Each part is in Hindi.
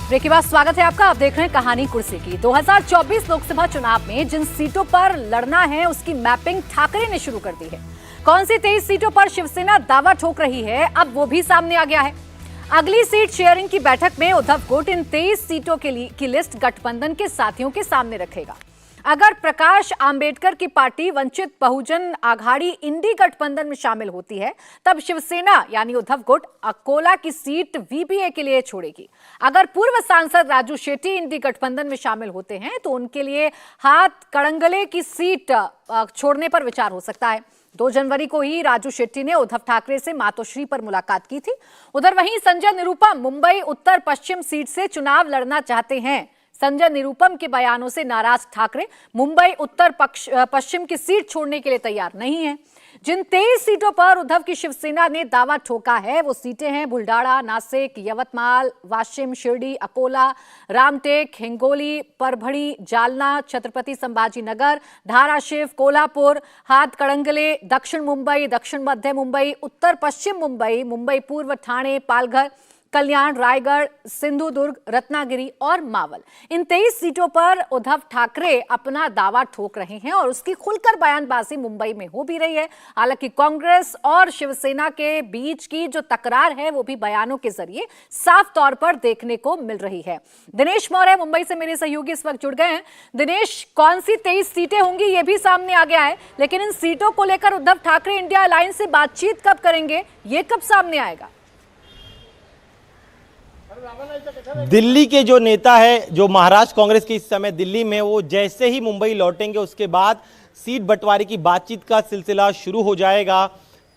ब्रेक के बाद स्वागत है आपका। आप देख रहे हैं कहानी कुर्सी की। 2024 लोकसभा चुनाव में जिन सीटों पर लड़ना है उसकी मैपिंग ठाकरे ने शुरू कर दी है। कौन सी 23 सीटों पर शिवसेना दावा ठोक रही है, अब वो भी सामने आ गया है। अगली सीट शेयरिंग की बैठक में उद्धव गुट इन 23 सीटों की लिस्ट गठबंधन के साथियों के सामने रखेगा। अगर प्रकाश आंबेडकर की पार्टी वंचित बहुजन आघाड़ी इंडी गठबंधन में शामिल होती है, तब शिवसेना यानी उद्धव गुट अकोला की सीट वीपीए के लिए छोड़ेगी। अगर पूर्व सांसद राजू शेट्टी इंडी गठबंधन में शामिल होते हैं तो उनके लिए हाथ कड़ंगले की सीट छोड़ने पर विचार हो सकता है। 2 जनवरी को ही राजू शेट्टी ने उद्धव ठाकरे से मातोश्री पर मुलाकात की थी। उधर वहीं संजय निरुपम मुंबई उत्तर पश्चिम सीट से चुनाव लड़ना चाहते हैं। संजय निरुपम के बयानों से नाराज ठाकरे मुंबई उत्तर पश्चिम की सीट छोड़ने के लिए तैयार नहीं है। जिन 23 सीटों पर उद्धव की शिवसेना ने दावा ठोका है वो सीटें हैं बुल्डाना, नासिक, यवतमाल, वाशिम, शिरडी, अकोला, रामटेक, हिंगोली, परभणी, जालना, छत्रपति संभाजीनगर, धाराशिव, कोल्हापुर, हाथ कड़ंगले, दक्षिण मुंबई, दक्षिण मध्य मुंबई, उत्तर पश्चिम मुंबई, मुंबई पूर्व, ठाणे, पालघर, कल्याण, रायगढ़, सिंधुदुर्ग, रत्नागिरी और मावल। इन 23 सीटों पर उद्धव ठाकरे अपना दावा ठोक रहे हैं और उसकी खुलकर बयानबाजी मुंबई में हो भी रही है। हालांकि कांग्रेस और शिवसेना के बीच की जो तकरार है वो भी बयानों के जरिए साफ तौर पर देखने को मिल रही है। दिनेश मौर्य मुंबई से मेरे सहयोगी इस वक्त जुड़ गए हैं। दिनेश, कौन सी 23 सीटें होंगी ये भी सामने आ गया है, लेकिन इन सीटों को लेकर उद्धव ठाकरे इंडिया अलायंस से बातचीत कब करेंगे, ये कब सामने आएगा? दिल्ली के जो नेता है, जो महाराष्ट्र कांग्रेस के इस समय दिल्ली में, वो जैसे ही मुंबई लौटेंगे उसके बाद सीट बंटवारे की बातचीत का सिलसिला शुरू हो जाएगा।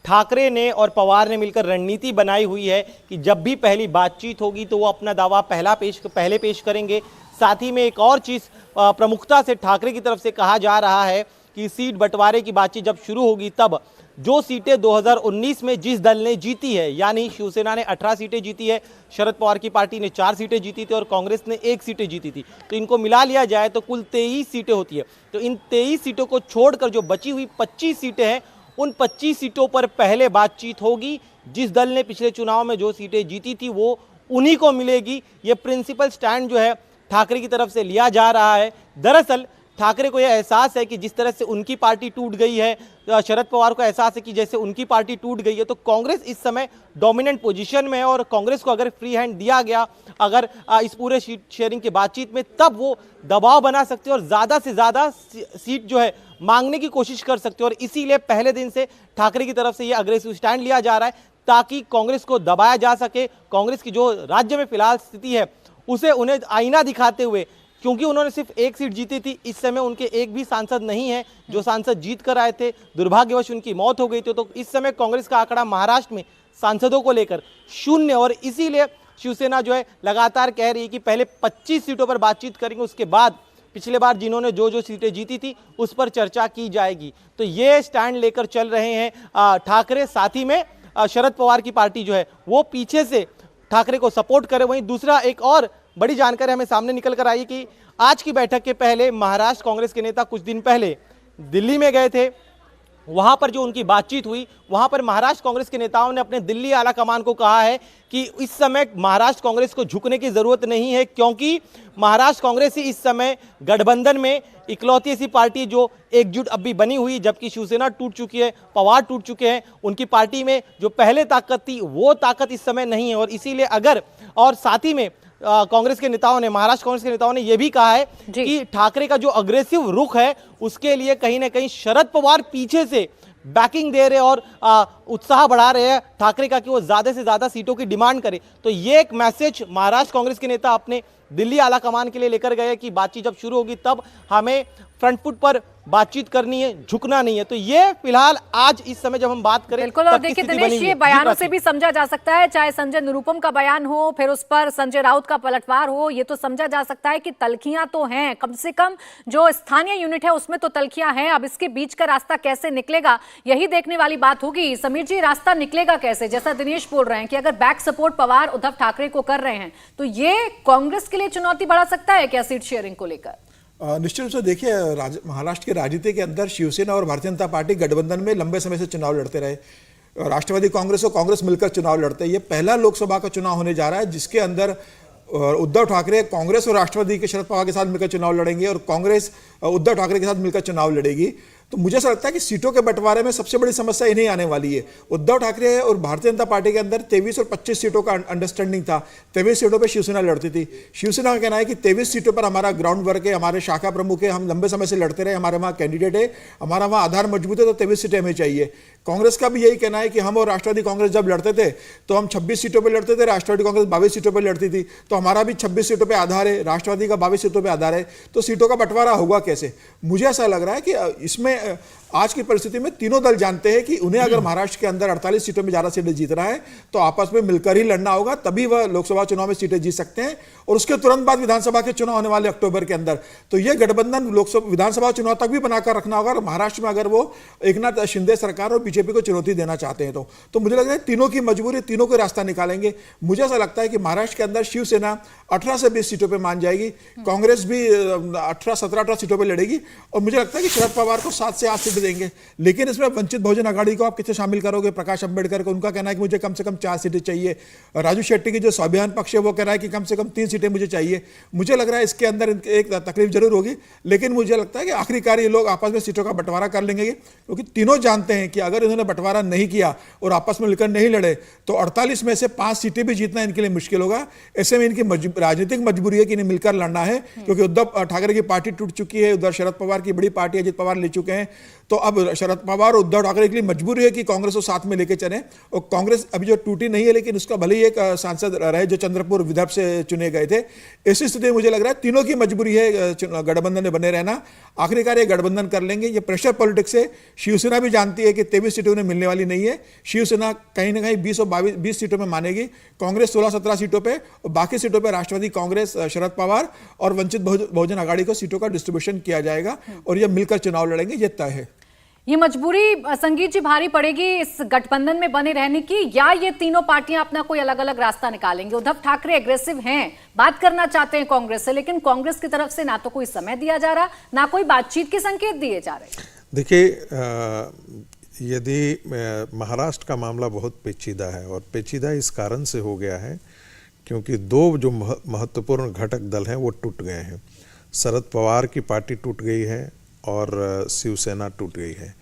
ठाकरे ने और पवार ने मिलकर रणनीति बनाई हुई है कि जब भी पहली बातचीत होगी तो वो अपना दावा पहले पेश करेंगे। साथ ही में एक और चीज़ प्रमुखता से ठाकरे की तरफ से कहा जा रहा है कि सीट बंटवारे की बातचीत जब शुरू होगी तब जो सीटें 2019 में जिस दल ने जीती है, यानी शिवसेना ने 18 सीटें जीती है, शरद पवार की पार्टी ने 4 सीटें जीती थी और कांग्रेस ने 1 सीटें जीती थी, तो इनको मिला लिया जाए तो कुल 23 सीटें होती है। तो इन 23 सीटों को छोड़कर जो बची हुई 25 सीटें हैं, उन 25 सीटों पर पहले बातचीत होगी। जिस दल ने पिछले चुनाव में जो सीटें जीती थी वो उन्हीं को मिलेगी। ये प्रिंसिपल स्टैंड जो है ठाकरे की तरफ से लिया जा रहा है। दरअसल ठाकरे को यह एहसास है कि जिस तरह से उनकी पार्टी टूट गई है, शरद पवार को एहसास है कि जैसे उनकी पार्टी टूट गई है, तो कांग्रेस इस समय डोमिनेंट पोजीशन में है और कांग्रेस को अगर फ्री हैंड दिया गया अगर इस पूरे सीट शेयरिंग की बातचीत में, तब वो दबाव बना सकते हैं और ज़्यादा से ज़्यादा सीट जो है मांगने की कोशिश कर सकते हैं। और इसीलिए पहले दिन से ठाकरे की तरफ से ये अग्रेसिव स्टैंड लिया जा रहा है ताकि कांग्रेस को दबाया जा सके। कांग्रेस की जो राज्य में फिलहाल स्थिति है उसे उन्हें आईना दिखाते हुए, क्योंकि उन्होंने सिर्फ 1 सीट जीती थी, इस समय उनके एक भी सांसद नहीं है। जो सांसद जीत कर आए थे, दुर्भाग्यवश उनकी मौत हो गई थी। तो इस समय कांग्रेस का आंकड़ा महाराष्ट्र में सांसदों को लेकर 0, और इसीलिए शिवसेना जो है लगातार कह रही है कि पहले 25 सीटों पर बातचीत करेंगे, उसके बाद पिछले बार जिन्होंने जो सीटें जीती थी उस पर चर्चा की जाएगी। तो ये स्टैंड लेकर चल रहे हैं ठाकरे। साथ ही में शरद पवार की पार्टी जो है वो पीछे से ठाकरे को सपोर्ट करे। वहीं दूसरा एक और बड़ी जानकारी हमें सामने निकल कर आई कि आज की बैठक के पहले महाराष्ट्र कांग्रेस के नेता कुछ दिन पहले दिल्ली में गए थे। वहां पर जो उनकी बातचीत हुई, वहां पर महाराष्ट्र कांग्रेस के नेताओं ने अपने दिल्ली आला कमान को कहा है कि इस समय महाराष्ट्र कांग्रेस को झुकने की जरूरत नहीं है, क्योंकि महाराष्ट्र कांग्रेस ही इस समय गठबंधन में इकलौती ऐसी पार्टी जो एकजुट अब भी बनी हुई, जबकि शिवसेना टूट चुकी है, पवार टूट चुके हैं। उनकी पार्टी में जो पहले ताकत थी वो ताकत इस समय नहीं है। और इसीलिए अगर, और साथ ही में कांग्रेस के नेताओं ने, महाराष्ट्र कांग्रेस के नेताओं ने यह भी कहा है कि ठाकरे का जो अग्रेसिव रुख है उसके लिए कहीं ना कहीं शरद पवार पीछे से बैकिंग दे रहे और उत्साह बढ़ा रहे हैं ठाकरे का कि वो ज्यादा से ज्यादा सीटों की डिमांड करे। तो ये एक मैसेज महाराष्ट्र कांग्रेस के नेता अपने दिल्ली आला कमान के लिए लेकर गए कि बातचीत जब शुरू होगी तब हमें फ्रंट फुट पर बातचीत करनी है, झुकना नहीं है। तो ये फिलहाल आज इस समय जब हम बात करें, बिल्कुल। और देखिए दिनेश, ये बयानों से भी समझा जा सकता है, चाहे संजय निरुपम का बयान हो, फिर उस पर संजय राउत का पलटवार हो, ये तो समझा जा सकता है कि तल्खियां तो हैं, कम से कम जो स्थानीय यूनिट है उसमें तो तल्खियां हैं। अब इसके बीच का रास्ता कैसे निकलेगा, यही देखने वाली बात होगी। समीर जी, रास्ता निकलेगा कैसे? जैसा दिनेश बोल रहे हैं कि अगर बैक सपोर्ट पवार उद्धव ठाकरे को कर रहे हैं तो ये कांग्रेस के लिए चुनौती बढ़ा सकता है क्या सीट शेयरिंग को लेकर? निश्चित रूप से देखिए, महाराष्ट्र के राजनीति के अंदर शिवसेना और भारतीय जनता पार्टी गठबंधन में लंबे समय से चुनाव लड़ते रहे। राष्ट्रवादी कांग्रेस और कांग्रेस मिलकर चुनाव लड़ते हैं। ये पहला लोकसभा का चुनाव होने जा रहा है जिसके अंदर और उद्धव ठाकरे कांग्रेस और राष्ट्रवादी के शरद पवार के साथ मिलकर चुनाव लड़ेंगे और कांग्रेस उद्धव ठाकरे के साथ मिलकर चुनाव लड़ेगी, तो मुझे ऐसा लगता है कि सीटों के बंटवारे में सबसे बड़ी समस्या इन्हें आने वाली है। उद्धव ठाकरे और भारतीय जनता पार्टी के अंदर 23 और 25 सीटों का अंडरस्टैंडिंग था। 23 सीटों पर शिवसेना लड़ती थी। शिवसेना का कहना है कि 23 सीटों पर हमारा ग्राउंड वर्क है, हमारे शाखा प्रमुख है, हम लंबे समय से लड़ते रहे, हमारे वहाँ कैंडिडेट है, हमारा वहाँ आधार मजबूत है, तो 23 सीटें हमें चाहिए। कांग्रेस का भी यही कहना है कि हम और राष्ट्रवादी कांग्रेस जब लड़ते थे तो हम 26 सीटों पर लड़ते थे, राष्ट्रवादी कांग्रेस 22 सीटों पर लड़ती थी, तो हमारा भी 26 सीटों पर आधार है, राष्ट्रवादी का 22 सीटों पर आधार है, तो सीटों का बंटवारा होगा कैसे? मुझे ऐसा लग रहा है कि इसमें आज की परिस्थिति में तीनों दल जानते हैं कि उन्हें अगर महाराष्ट्र के अंदर 48 सीटों में ज्यादा सीटें जीतना है तो आपस में मिलकर ही लड़ना होगा, तभी वह लोकसभा चुनाव में सीटें जीत सकते हैं। और उसके तुरंत बाद विधानसभा के चुनाव होने वाले अक्टूबर के अंदर, तो यह गठबंधन लोकसभा विधानसभा चुनाव तक भी बनाकर रखना होगा। और महाराष्ट्र में अगर वो एकनाथ शिंदे सरकार और बीजेपी को चुनौती देना चाहते हैं तो मुझे लग रहा है तीनों की मजबूरी, तीनों को रास्ता निकालेंगे। मुझे ऐसा लगता है कि महाराष्ट्र के अंदर शिवसेना 18 से 20 सीटों पर मान जाएगी, कांग्रेस भी 17-18 सीटों पर लड़ेगी, और मुझे लगता है कि शरद पवार को 7 से 8 सीटें देंगे। लेकिन इसमें वंचित बहुजन आघाड़ी को आप कितने शामिल करोगे? प्रकाश अंबेडकर को, उनका कहना है कि मुझे कम से कम 4 सीटें चाहिए। राजू शेट्टी की जो स्वाभिमान पक्ष है वो कह रहा है कि कम से कम 3 सीटें मुझे चाहिए। मुझे लग रहा है इसके अंदर एक तकलीफ जरूर होगी, लेकिन मुझे लगता है कि आखिरकार ये लोग आपस में सीटों का बंटवारा कर लेंगे, क्योंकि तीनों जानते हैं कि अगर इन्होंने बंटवारा नहीं किया और आपस में मिलकर नहीं लड़े तो 48 में से 5 सीटें भी जीतना इनके लिए मुश्किल होगा। ऐसे में इनकी राजनीतिक मजबूरी है कि इन्हें मिलकर लड़ना है, क्योंकि उद्धव ठाकरे की पार्टी टूट चुकी है, उधर शरद पवार की बड़ी पार्टी अजित पवार ले चुके हैं, तो अब शरद पवार और उद्धव ठाकरे के लिए मजबूरी है कि कांग्रेस को साथ में लेके चले। और कांग्रेस अभी जो टूटी नहीं है, लेकिन उसका भले ही एक सांसद रहे जो चंद्रपुर विदर्भ से चुने गए थे। ऐसी स्थिति में मुझे लग रहा है तीनों की मजबूरी है गठबंधन में बने रहना। आखिरकार ये गठबंधन कर लेंगे। ये प्रेशर पॉलिटिक्स है। शिवसेना भी जानती है कि 23 सीटें उन्हें मिलने वाली नहीं है। शिवसेना कहीं ना कहीं 20 और 20 सीटों में मानेगी, कांग्रेस 16-17 सीटों पर, और बाकी सीटों पर राष्ट्रवादी कांग्रेस, शरद पवार और वंचित बहुजन आघाड़ी को सीटों का डिस्ट्रीब्यूशन किया जाएगा और ये मिलकर चुनाव लड़ेंगे, ये तय है। ये मजबूरी संगीत जी भारी पड़ेगी इस गठबंधन में बने रहने की, या ये तीनों पार्टियां अपना कोई अलग अलग रास्ता निकालेंगे? उद्धव ठाकरे एग्रेसिव हैं, बात करना चाहते हैं कांग्रेस से, लेकिन कांग्रेस की तरफ से ना तो कोई समय दिया जा रहा, ना कोई बातचीत के संकेत दिए जा रहे। देखिए, यदि महाराष्ट्र का मामला बहुत पेचीदा है, और पेचीदा इस कारण से हो गया है क्योंकि 2 जो महत्वपूर्ण घटक दल हैं वो टूट गए हैं। शरद पवार की पार्टी टूट गई है और शिवसेना टूट गई है।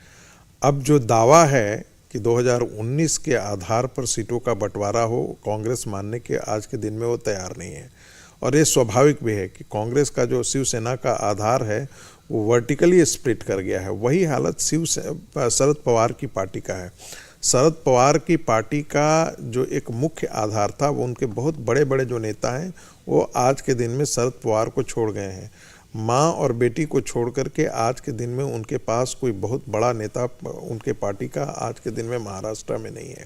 अब जो दावा है कि 2019 के आधार पर सीटों का बंटवारा हो, कांग्रेस मानने के आज के दिन में वो तैयार नहीं है। और ये स्वाभाविक भी है कि कांग्रेस का जो शिवसेना का आधार है वो वर्टिकली स्प्लिट कर गया है। वही हालत शरद पवार की पार्टी का है। शरद पवार की पार्टी का जो एक मुख्य आधार था, वो उनके बहुत बड़े बड़े जो नेता हैं वो आज के दिन में शरद पवार को छोड़ गए हैं। माँ और बेटी को छोड़ करके आज के दिन में उनके पास कोई बहुत बड़ा नेता उनके पार्टी का आज के दिन में महाराष्ट्र में नहीं है।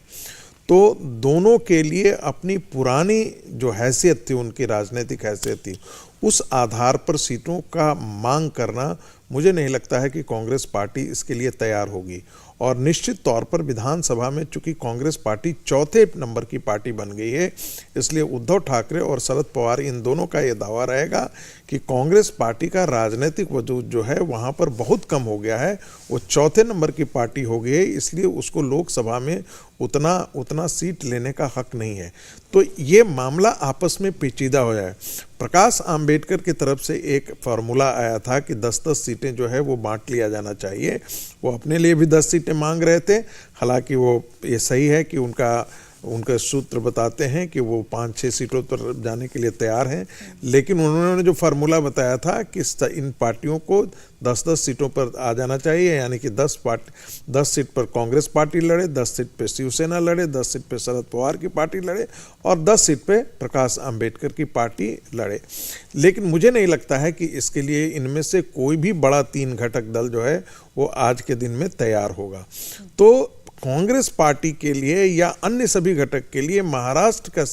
तो दोनों के लिए अपनी पुरानी जो हैसियत थी, उनकी राजनीतिक हैसियत थी, उस आधार पर सीटों का मांग करना मुझे नहीं लगता है कि कांग्रेस पार्टी इसके लिए तैयार होगी। और निश्चित तौर पर विधानसभा में चूंकि कांग्रेस पार्टी 4थे नंबर की पार्टी बन गई है, इसलिए उद्धव ठाकरे और शरद पवार इन दोनों का ये दावा रहेगा कि कांग्रेस पार्टी का राजनीतिक वजूद जो है वहाँ पर बहुत कम हो गया है। वो 4थे नंबर की पार्टी हो गई है, इसलिए उसको लोकसभा में उतना सीट लेने का हक नहीं है। तो ये मामला आपस में पेचीदा हो जाए। प्रकाश आंबेडकर की तरफ से एक फार्मूला आया था कि 10-10 सीटें जो है वो बांट लिया जाना चाहिए। वो अपने लिए भी 10 सीटें मांग रहे थे। हालांकि वो ये सही है कि उनका सूत्र बताते हैं कि वो 5-6 सीटों पर जाने के लिए तैयार हैं, लेकिन उन्होंने जो फार्मूला बताया था कि इन पार्टियों को 10-10 सीटों पर आ जाना चाहिए, यानी कि 10 सीट पर कांग्रेस पार्टी लड़े, 10 सीट पर शिवसेना लड़े, 10 सीट पर शरद पवार की पार्टी लड़े और 10 सीट पर प्रकाश आंबेडकर की पार्टी लड़े। लेकिन मुझे नहीं लगता है कि इसके लिए इनमें से कोई भी बड़ा 3 घटक दल जो है वो आज के दिन में तैयार होगा। तो कांग्रेस पार्टी के लिए या अन्य सभी घटक के लिए महाराष्ट्र का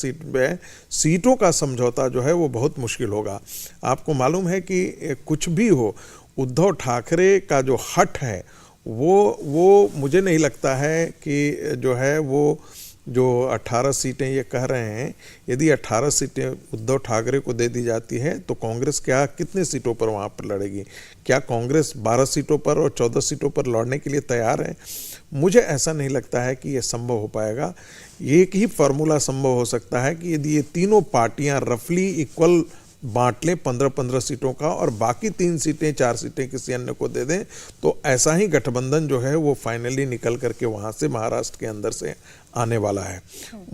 सीटों का समझौता जो है वो बहुत मुश्किल होगा। आपको मालूम है कि कुछ भी हो, उद्धव ठाकरे का जो हठ है वो मुझे नहीं लगता है कि जो है वो जो 18 सीटें ये कह रहे हैं, यदि 18 सीटें उद्धव ठाकरे को दे दी जाती है तो कांग्रेस क्या कितने सीटों पर वहाँ पर लड़ेगी? क्या कांग्रेस 12 सीटों पर और 14 सीटों पर लड़ने के लिए तैयार है? मुझे ऐसा नहीं लगता है कि ये संभव हो पाएगा। एक ही फार्मूला संभव हो सकता है कि यदि ये तीनों पार्टियां रफली इक्वल बांट लें 15-15 सीटों का और बाकी 3 सीटें 4 सीटें किसी अन्य को दे दें, तो ऐसा ही गठबंधन जो है वो फाइनली निकल करके वहाँ से महाराष्ट्र के अंदर से आने वाला है।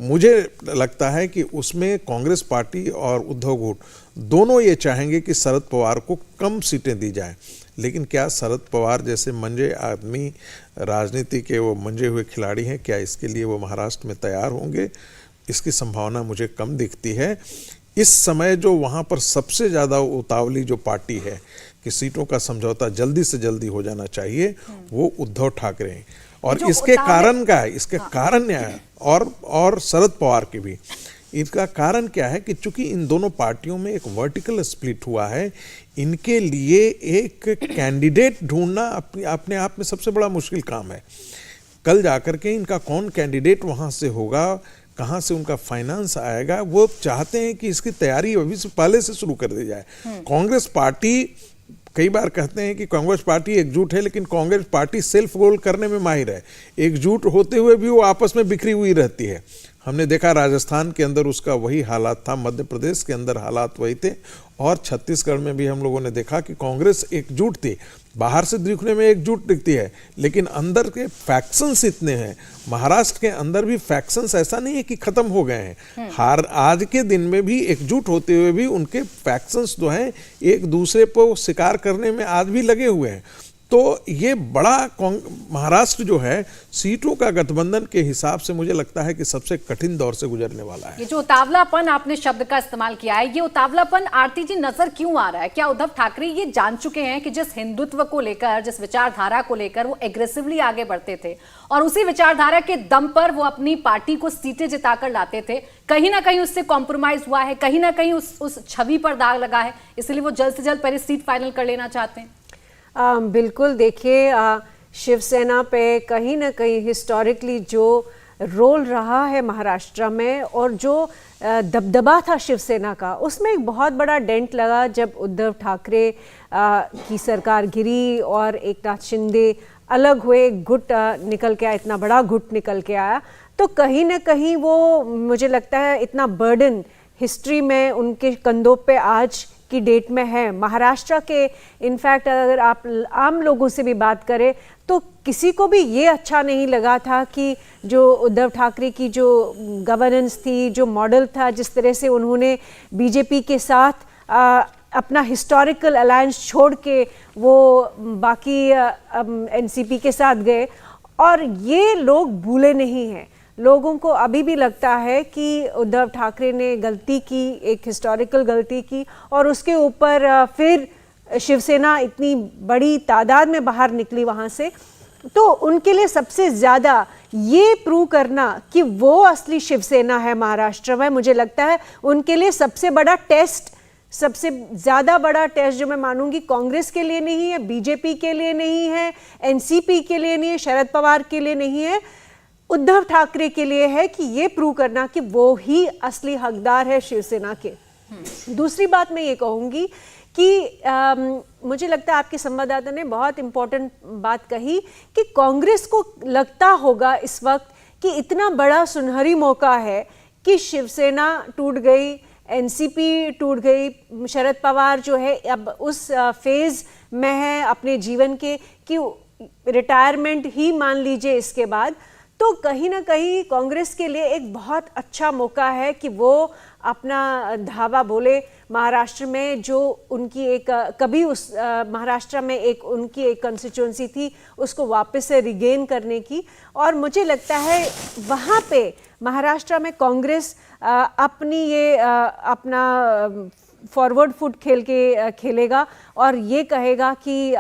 मुझे लगता है कि उसमें कांग्रेस पार्टी और उद्धव गुट दोनों ये चाहेंगे कि शरद पवार को कम सीटें दी जाएं, लेकिन क्या शरद पवार जैसे मंजे आदमी, राजनीति के वो मंजे हुए खिलाड़ी हैं, क्या इसके लिए वो महाराष्ट्र में तैयार होंगे? इसकी संभावना मुझे कम दिखती है। इस समय जो वहाँ पर सबसे ज़्यादा उतावली जो पार्टी है कि सीटों का समझौता जल्दी से जल्दी हो जाना चाहिए, वो उद्धव ठाकरे हैं। और इसके कारण क्या है? इसके कारण क्या है? और शरद पवार के भी इसका कारण क्या है कि चूंकि इन दोनों पार्टियों में एक वर्टिकल स्प्लिट हुआ है, इनके लिए एक कैंडिडेट ढूंढना अपने आप में सबसे बड़ा मुश्किल काम है। कल जाकर के इनका कौन कैंडिडेट वहाँ से होगा, कहाँ से उनका फाइनेंस आएगा, वो चाहते हैं कि इसकी तैयारी अभी से पहले से शुरू कर दी जाए। कांग्रेस पार्टी, कई बार कहते हैं कि कांग्रेस पार्टी एकजुट है, लेकिन कांग्रेस पार्टी सेल्फ गोल करने में माहिर है। एकजुट होते हुए भी वो आपस में बिखरी हुई रहती है। हमने देखा राजस्थान के अंदर उसका वही हालात था, मध्य प्रदेश के अंदर हालात वही थे, और छत्तीसगढ़ में भी हम लोगों ने देखा कि कांग्रेस एकजुट थी। बाहर से दिखने में एकजुट दिखती है, लेकिन अंदर के फैक्शंस इतने हैं। महाराष्ट्र के अंदर भी फैक्शंस ऐसा नहीं है कि खत्म हो गए हैं। आज के दिन में भी एकजुट होते हुए भी उनके फैक्शंस जो हैं एक दूसरे को शिकार करने में आज भी लगे हुए हैं। तो ये बड़ा महाराष्ट्र जो है सीटों का गठबंधन के हिसाब से मुझे लगता है कि सबसे कठिन दौर से गुजरने वाला है। ये जो उतावलापन आपने शब्द का इस्तेमाल किया है, ये उतावलापन आरती जी नजर क्यों आ रहा है? क्या उद्धव ठाकरे ये जान चुके हैं कि जिस हिंदुत्व को लेकर, जिस विचारधारा को लेकर वो एग्रेसिवली आगे बढ़ते थे और उसी विचारधारा के दम पर वो अपनी पार्टी को सीटें जिताकर लाते थे, कहीं ना कहीं उससे कॉम्प्रोमाइज हुआ है, कहीं ना कहीं उस छवि पर दाग लगा है, इसलिए वो जल्द से जल्द पहले सीट फाइनल कर लेना चाहते हैं? बिल्कुल, देखिए शिवसेना पे कहीं ना कहीं हिस्टोरिकली जो रोल रहा है महाराष्ट्र में और जो दबदबा था शिवसेना का, उसमें एक बहुत बड़ा डेंट लगा जब उद्धव ठाकरे की सरकार गिरी और एकनाथ शिंदे अलग हुए, गुट निकल के आया, इतना बड़ा गुट निकल के आया। तो कहीं ना कहीं वो, मुझे लगता है, इतना बर्डन हिस्ट्री में उनके कंधों पे आज की डेट में है। महाराष्ट्र के इनफैक्ट अगर आप आम लोगों से भी बात करें तो किसी को भी ये अच्छा नहीं लगा था कि जो उद्धव ठाकरे की जो गवर्नेंस थी, जो मॉडल था, जिस तरह से उन्होंने बीजेपी के साथ अपना हिस्टोरिकल अलायंस छोड़ के वो बाकी एनसीपी के साथ गए, और ये लोग भूले नहीं हैं। लोगों को अभी भी लगता है कि उद्धव ठाकरे ने गलती की, एक हिस्टोरिकल गलती की, और उसके ऊपर फिर शिवसेना इतनी बड़ी तादाद में बाहर निकली वहाँ से। तो उनके लिए सबसे ज़्यादा ये प्रूव करना कि वो असली शिवसेना है महाराष्ट्र में, मुझे लगता है उनके लिए सबसे बड़ा टेस्ट, सबसे ज़्यादा बड़ा टेस्ट जो मैं मानूंगी कांग्रेस के लिए नहीं है, बीजेपी के लिए नहीं है, एनसीपी के लिए नहीं है, शरद पवार के लिए नहीं है, उद्धव ठाकरे के लिए है कि ये प्रूव करना कि वो ही असली हकदार है शिवसेना के। दूसरी बात मैं ये कहूँगी कि मुझे लगता है आपके संवाददाता ने बहुत इम्पोर्टेंट बात कही कि कांग्रेस को लगता होगा इस वक्त कि इतना बड़ा सुनहरी मौका है कि शिवसेना टूट गई, एनसीपी टूट गई, शरद पवार जो है अब उस फेज में है अपने जीवन के कि रिटायरमेंट ही मान लीजिए इसके बाद। तो कहीं ना कहीं कांग्रेस के लिए एक बहुत अच्छा मौका है कि वो अपना धावा बोले महाराष्ट्र में, जो उनकी एक कभी उस महाराष्ट्र में एक उनकी एक कंस्टिट्यूंसी थी, उसको वापस से रिगेन करने की। और मुझे लगता है वहाँ पे महाराष्ट्र में कांग्रेस अपनी ये अपना फॉरवर्ड फुट खेलेगा और ये कहेगा कि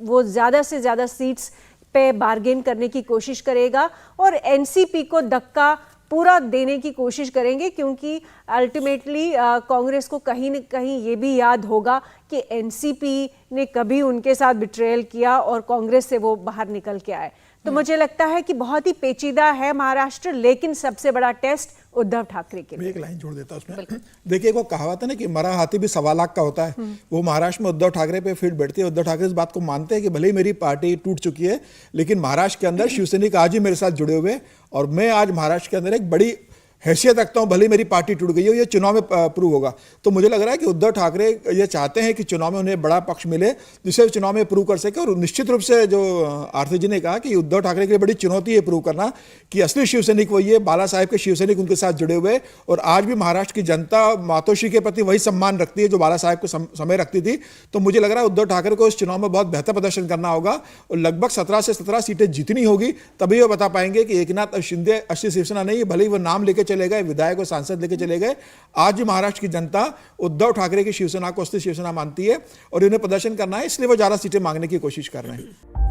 वो ज़्यादा से ज़्यादा सीट्स पे बार्गेन करने की कोशिश करेगा और एनसीपी को धक्का पूरा देने की कोशिश करेंगे, क्योंकि अल्टीमेटली कांग्रेस को कहीं न कहीं ये भी याद होगा कि एनसीपी ने कभी उनके साथ बिट्रेयल किया और कांग्रेस से वो बाहर निकल के आए। तो मुझे लगता है कि बहुत ही पेचीदा है महाराष्ट्र, लेकिन सबसे बड़ा टेस्ट उद्धव ठाकरे के मैं लिए। एक लाइन जोड़ देता हूं उसमें। देखिए, वो कहावत है ना कि मरा हाथी भी 1.25 लाख का होता है। वो महाराष्ट्र में उद्धव ठाकरे पे फील्ड बैठती है। उद्धव ठाकरे इस बात को मानते हैं कि भले ही मेरी पार्टी टूट चुकी है, लेकिन महाराष्ट्र के अंदर शिवसैनिक आज ही मेरे साथ जुड़े हुए, और मैं आज महाराष्ट्र के अंदर एक बड़ी हैसियत रखता हूं, भले मेरी पार्टी टूट गई है। ये चुनाव में प्रूव होगा। तो मुझे लग रहा है कि उद्धव ठाकरे ये चाहते हैं कि चुनाव में उन्हें बड़ा पक्ष मिले, जिससे चुनाव में प्रूव कर सके। और निश्चित रूप से जो आरती जी ने कहा कि उद्धव ठाकरे के लिए बड़ी चुनौती है प्रूव करना कि असली शिवसैनिक वही है, बाला साहेब के शिवसैनिक उनके साथ जुड़े हुए। और आज भी महाराष्ट्र की जनता मातोश्री के प्रति वही सम्मान रखती है जो बाला साहेब को समय रखती थी। तो मुझे लग रहा है उद्धव ठाकरे को इस चुनाव में बहुत बेहतर प्रदर्शन करना होगा, और लगभग 17 से 17 सीटें जीतनी होगी। तभी वो बता पाएंगे कि एकनाथ शिंदे असली शिवसेना नहीं है। भले ही वो नाम लेके चले गए, विधायक और सांसद लेके चले गए, आज भी महाराष्ट्र की जनता उद्धव ठाकरे की शिवसेना को असली शिवसेना मानती है, और इन्हें प्रदर्शन करना है, इसलिए वो ज्यादा सीटें मांगने की कोशिश कर रहे हैं।